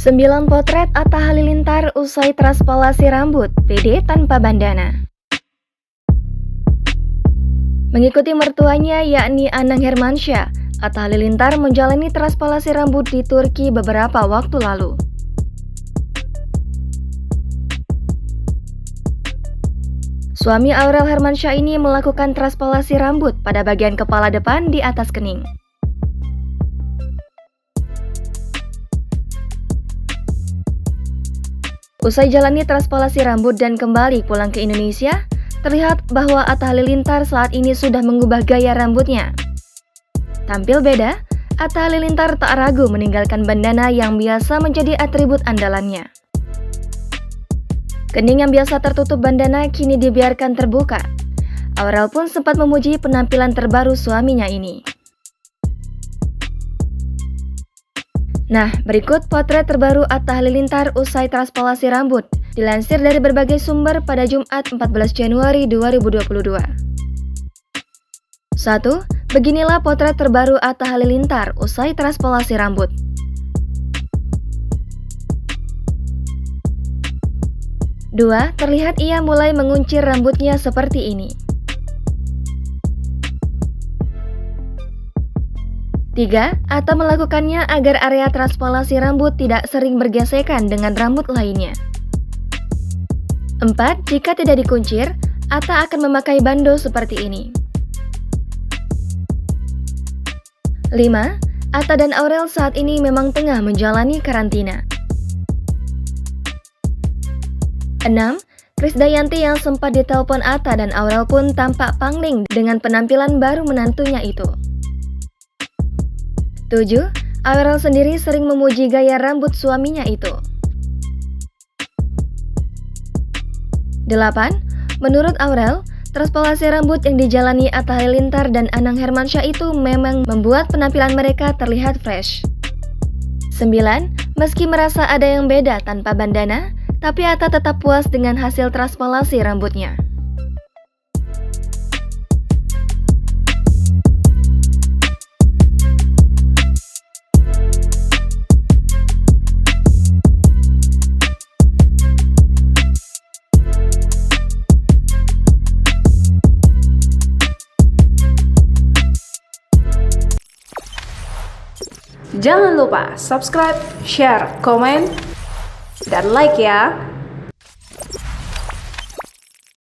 9 potret Atta Halilintar usai transpalasi rambut, pede tanpa bandana. Mengikuti mertuanya yakni Anang Hermansyah, Atta Halilintar menjalani transpalasi rambut di Turki beberapa waktu lalu. Suami Aurel Hermansyah ini melakukan transpalasi rambut pada bagian kepala depan di atas kening. Usai jalani transpalasi rambut dan kembali pulang ke Indonesia, terlihat bahwa Atta Halilintar saat ini sudah mengubah gaya rambutnya. Tampil beda, Atta Halilintar tak ragu meninggalkan bandana yang biasa menjadi atribut andalannya. Kening yang biasa tertutup bandana kini dibiarkan terbuka. Aurel pun sempat memuji penampilan terbaru suaminya ini. Nah, berikut potret terbaru Atta Halilintar usai transpalasi rambut, dilansir dari berbagai sumber pada Jumat 14 Januari 2022. 1. Beginilah potret terbaru Atta Halilintar usai transpalasi rambut. 2. Terlihat ia mulai menguncir rambutnya seperti ini. 3. Atta melakukannya agar area transpalasi rambut tidak sering bergesekan dengan rambut lainnya. 4. Jika tidak dikuncir, Atta akan memakai bando seperti ini. 5. Atta dan Aurel saat ini memang tengah menjalani karantina. 6. Krisdayanti yang sempat ditelepon Atta dan Aurel pun tampak pangling dengan penampilan baru menantunya itu. 7. Aurel sendiri sering memuji gaya rambut suaminya itu. 8. Menurut Aurel, transpalasi rambut yang dijalani Atta Halilintar dan Anang Hermansyah itu memang membuat penampilan mereka terlihat fresh. 9. Meski merasa ada yang beda tanpa bandana, tapi Atta tetap puas dengan hasil transpalasi rambutnya. Jangan lupa subscribe, share, komen, dan like ya!